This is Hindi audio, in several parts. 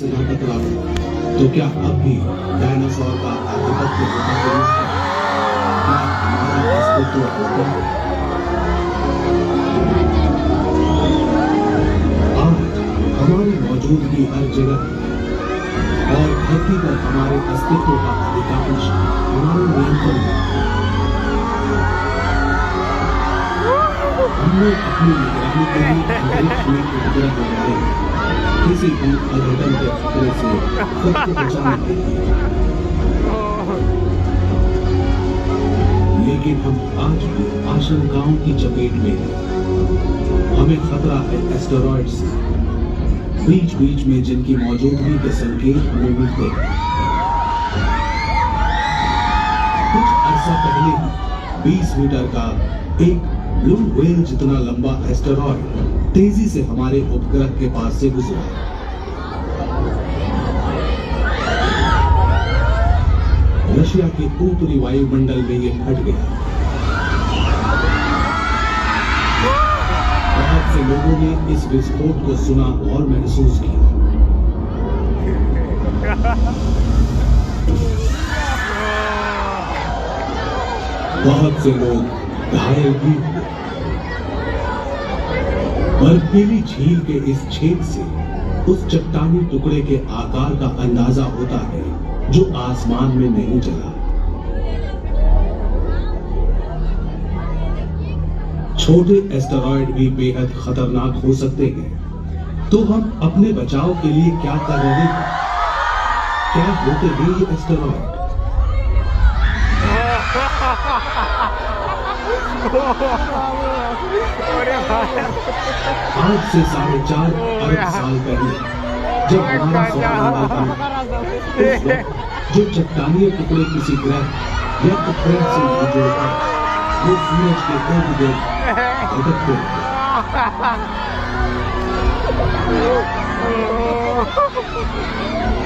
से न टकराओ तो क्या अब भी डायनासोर का आधिपत्य होता है? क्या हमारा अस्तित्व होगा? आज हमारी मौजूदगी हर जगह है और धरती पर हमारे अस्तित्व का अधिकांश हमारे नियंत्रण में है। हमने अपनी निगरानी के लिए अंतरिक्ष में उपग्रह लगाए हैं, किसी भी अघटन के खतरे से खुद को बचाने के लिए। लेकिन हम आज भी आशंकाओं की चपेट में हैं। हमें खतरा है एस्टेरॉयड से, बीच बीच में जिनकी मौजूदगी के संकेत हमें मिलते हैं। कुछ अरसा पहले ही 20 मीटर का एक ब्लू व्हेल जितना लंबा एस्टेरॉयड तेजी से हमारे उपग्रह के पास से गुजरा। रशिया के ऊपरी वायुमंडल में यह फट गया। बहुत से लोगों ने इस विस्फोट को सुना और महसूस किया। बहुत से लोग घायल भी हुए। बर्फीली झील के इस छेद से उस चट्टानी टुकड़े के आकार का अंदाजा होता है जो आसमान में नहीं चला। छोटे एस्टेरॉयड भी बेहद खतरनाक हो सकते हैं, तो हम अपने बचाव के लिए क्या कर रहे हैं? क्या होते हैं ये एस्टेरॉयड? आज से 4.5 अरब साल पहले जब हमारा सौर जो चट्टानी टुकड़े किसी ग्रह या उपग्रह से जुड़ता वो सूरज के इर्द गिर्द भटकते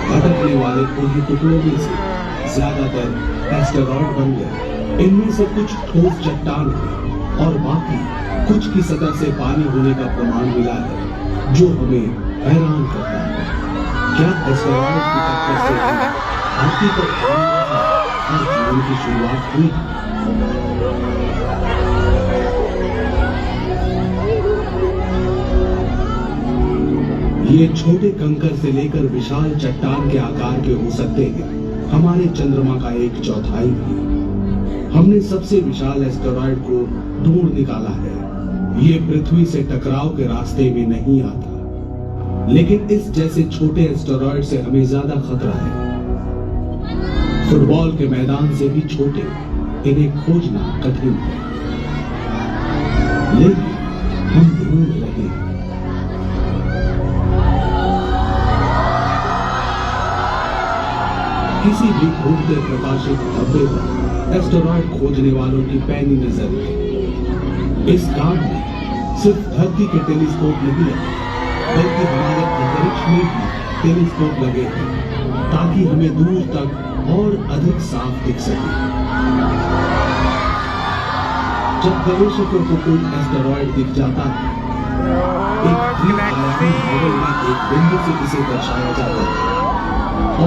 भटकने वाले उन्हीं टुकड़ों में से ज्यादातर एस्टेरॉयड बन गए। इनमें से कुछ ठोस चट्टान है और बाकी कुछ की सतह से पानी होने का प्रमाण मिला है, जो हमें हैरान करता है। क्या एस्टेरॉयड की टक्कर से धरती पर हर जीवन की शुरुआत हुई? ये छोटे कंकर से लेकर विशाल चट्टान के आकार के हो सकते हैं, हमारे चंद्रमा का 1/4 भी। हमने सबसे विशाल एस्टेरॉयड को ढूंढ निकाला है। ये पृथ्वी से टकराव के रास्ते में नहीं आता, लेकिन इस जैसे छोटे एस्टेरॉयड से हमें ज्यादा खतरा है। फुटबॉल के मैदान से भी छोटे, इन्हें खोजना कठिन है, लेकिन हम ढूंढ रहे हैं। किसी भी घूमते प्रकाशित धब्बे पर एस्टेरॉयड खोजने वालों की पैनी नजर है। इस काम में सिर्फ धरती के टेलीस्कोप नहीं लगे, बल्कि हमारे अंतरिक्ष में भी टेलीस्कोप लगे हैं, ताकि हमें दूर तक और अधिक साफ दिख सके। जब गवेषकों को कोई एस्टेरॉयड दिख जाता है, एक द्विआयामी मॉडल में एक बिंदु से इसे दर्शाया जाता है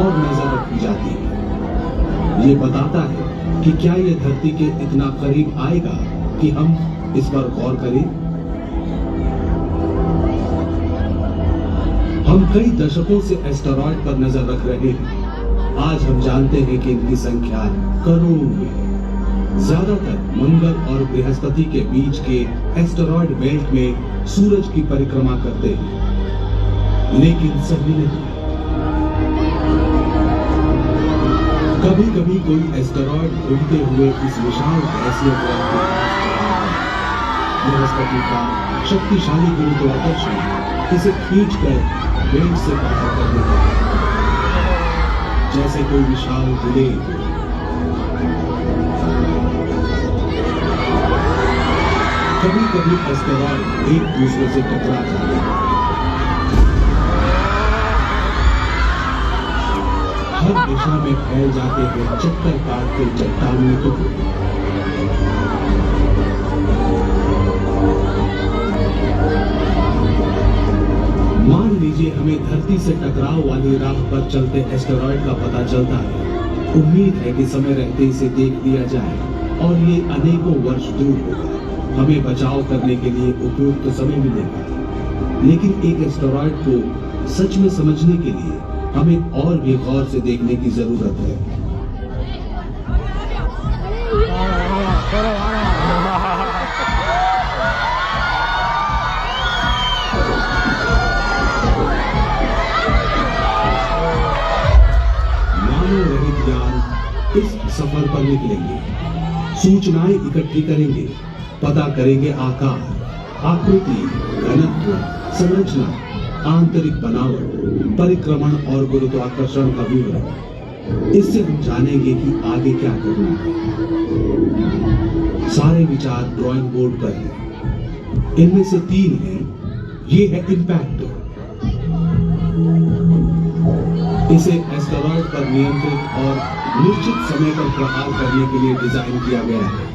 और नजर रखी जाती है। ये बताता है कि क्या ये धरती के इतना करीब आएगा कि हम इस पर गौर करें। हम कई दशकों से एस्टेरॉयड पर नजर रख रहे हैं। आज हम जानते हैं कि इनकी संख्या करोड़ों में है। ज्यादातर मंगल और बृहस्पति के बीच के एस्टेरॉयड बेल्ट में सूरज की परिक्रमा करते हैं, लेकिन सभी नहीं। कभी कभी कोई एस्टेरॉयड घूमते हुए इस विशाल गैसीय ग्रह के पास चला है। बृहस्पति का शक्तिशाली गुरुत्वाकर्षण इसे खींचकर बेल्ट से बाहर कर देता है, जैसे कोई विशाल गुलेल। कभी कभी एस्टेरॉयड एक दूसरे से टकरा जाते हैं। हर दिशा में फैल जाते हैं चक्कर काटते चट्टानी टुकड़े। मान लीजिए हमें धरती से टकराव वाली राह पर चलते एस्टेरॉयड का पता चलता है। उम्मीद है कि समय रहते इसे देख लिया जाए और ये अनेकों वर्ष दूर होगा। हमें बचाव करने के लिए उपयुक्त समय मिलेगा। लेकिन एक एस्टेरॉयड को सच में समझने के लिए हमें और भी गौर से देखने की जरूरत है। मानव रहित यान इस सफर पर निकलेंगे, सूचनाएं इकट्ठी करेंगे, पता करेंगे आकार, आकृति, घनत्व, संरचना, आंतरिक बनावट, परिक्रमण और गुरुत्वाकर्षण का विवरण। इससे हम जानेंगे कि आगे क्या करना है। सारे विचार ड्राइंग बोर्ड पर हैं। इनमें से 3 हैं। ये है इम्पैक्ट। इसे एस्टेरॉयड पर नियंत्रित और निश्चित समय पर प्रहार करने के लिए डिजाइन किया गया है।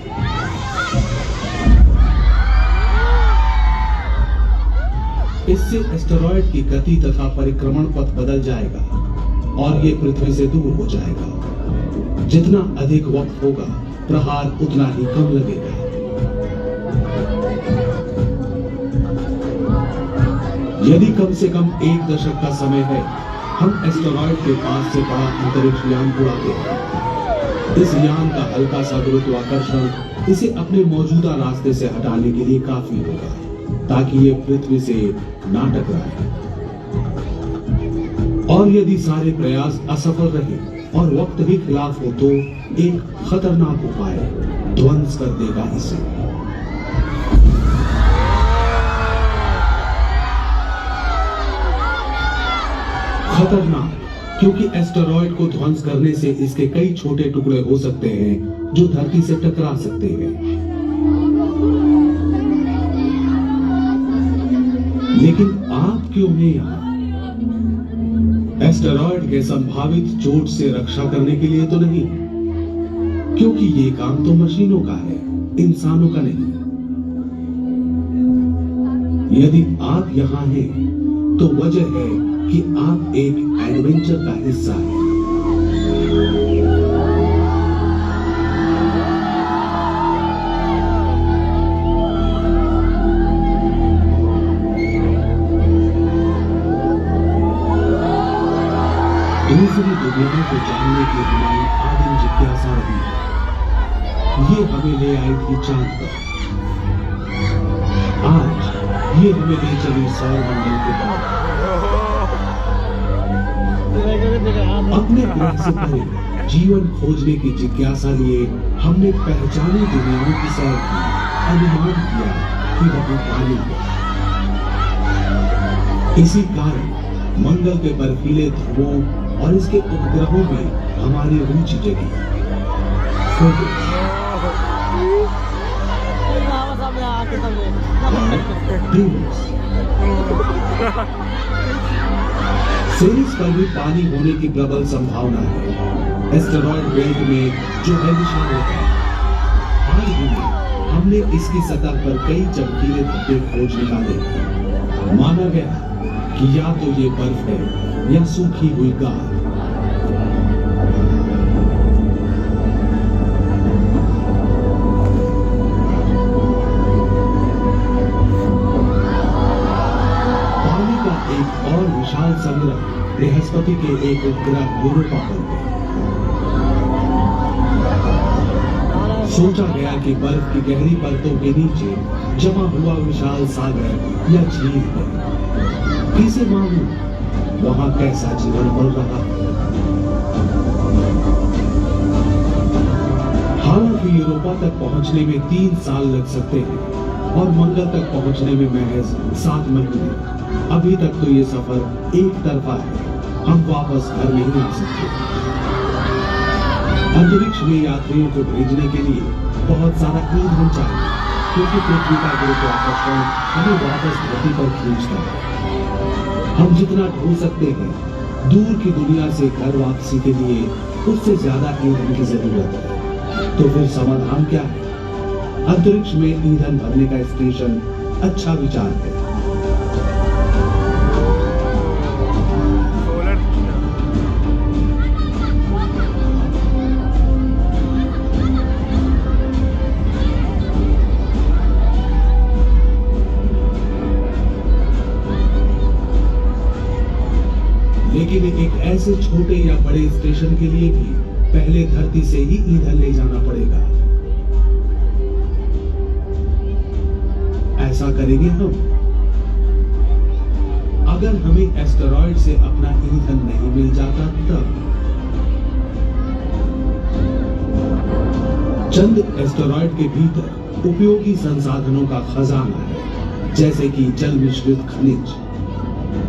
इससे एस्टेरॉयड की गति तथा परिक्रमण पथ बदल जाएगा और ये पृथ्वी से दूर हो जाएगा। जितना अधिक वक्त होगा, प्रहार उतना ही कम लगेगा। यदि कम से कम 1 दशक का समय है, हम एस्टेरॉयड के पास से बड़ा अंतरिक्ष यान उड़ाते हैं। इस यान का हल्का सा गुरुत्वाकर्षण इसे अपने मौजूदा रास्ते से हटाने के लिए काफी होगा, ताकि ये पृथ्वी से ना टकराए। और यदि सारे प्रयास असफल रहे और वक्त भी खिलाफ हो, तो एक खतरनाक उपाय ध्वंस कर देगा इसे। खतरनाक क्योंकि एस्टेरॉयड को ध्वंस करने से इसके कई छोटे टुकड़े हो सकते हैं जो धरती से टकरा सकते हैं। लेकिन आप क्यों हैं यहाँ? एस्टेरॉयड के संभावित चोट से रक्षा करने के लिए तो नहीं, क्योंकि ये काम तो मशीनों का है, इंसानों का नहीं। यदि आप यहाँ हैं, तो वजह है कि आप एक एडवेंचर का हिस्सा हैं। दूसरी दुनिया को जानने की हमारी आदिम जिज्ञासा रही है। ये हमें ले आई थी चांद पर। आज ये हमें ले चली सौर मंडल के पार। अपने ग्रह से परे जीवन खोजने की जिज्ञासा लिए हमने पहचानी दुनियाओं की सैर की, अनुमान किया कि वहां पानी है। इसी कारण मंगल के बर्फीले ध्रुवों और इसके उपग्रहों में हमारी रुचि जगी। सेरिस पर भी पानी होने की प्रबल संभावना है। एस्टेरॉयड बेल्ट में जो है विशाल होता है। हाल ही में हमने इसकी सतह पर कई चमकीले धब्बे खोज निकाले। माना गया कि या तो ये बर्फ है या सूखी हुई गाद। पानी का एक और विशाल संग्रह बृहस्पति के एक उपग्रह यूरोपा पर है। सोचा गया कि बर्फ की गहरी परतों के नीचे जमा हुआ विशाल सागर या झील है। किसे मालूम वहां कैसा जीवन बढ़ रहा है। हालांकि यूरोपा तक पहुंचने में 3 साल लग सकते हैं और मंगल तक पहुंचने में महज 7 महीने। अभी तक तो ये सफर एक तरफा है। हम वापस घर नहीं आ सकते। अंतरिक्ष में यात्रियों को भेजने के लिए बहुत सारा ईंधन चाहिए, क्योंकि पृथ्वी का गुरुत्वाकर्षण हमें वापस धरती पर खींचता है। हम जितना ढो सकते हैं दूर की दुनिया से घर वापसी के लिए, उससे ज्यादा ईंधन की जरूरत है। तो फिर समाधान क्या है? अंतरिक्ष में ईंधन भरने का स्टेशन अच्छा विचार है। लेकिन एक ऐसे छोटे या बड़े स्टेशन के लिए भी पहले धरती से ही ईंधन ले जाना पड़ेगा। ऐसा करेंगे हम। अगर हमें एस्टेरॉयड से अपना ईंधन नहीं मिल जाता तब। चंद एस्टेरॉयड के भीतर उपयोगी संसाधनों का खजाना है, जैसे कि जल मिश्रित खनिज।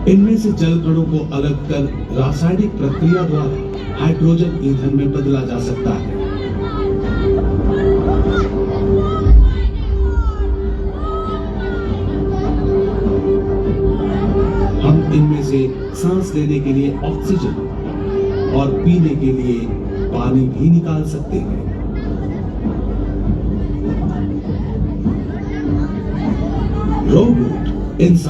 इनमें से जल कणों को अलग कर रासायनिक प्रक्रिया द्वारा हाइड्रोजन ईंधन में बदला जा सकता है। हम इनमें से सांस लेने के लिए ऑक्सीजन और पीने के लिए पानी भी निकाल सकते हैं। रोबोट इंसान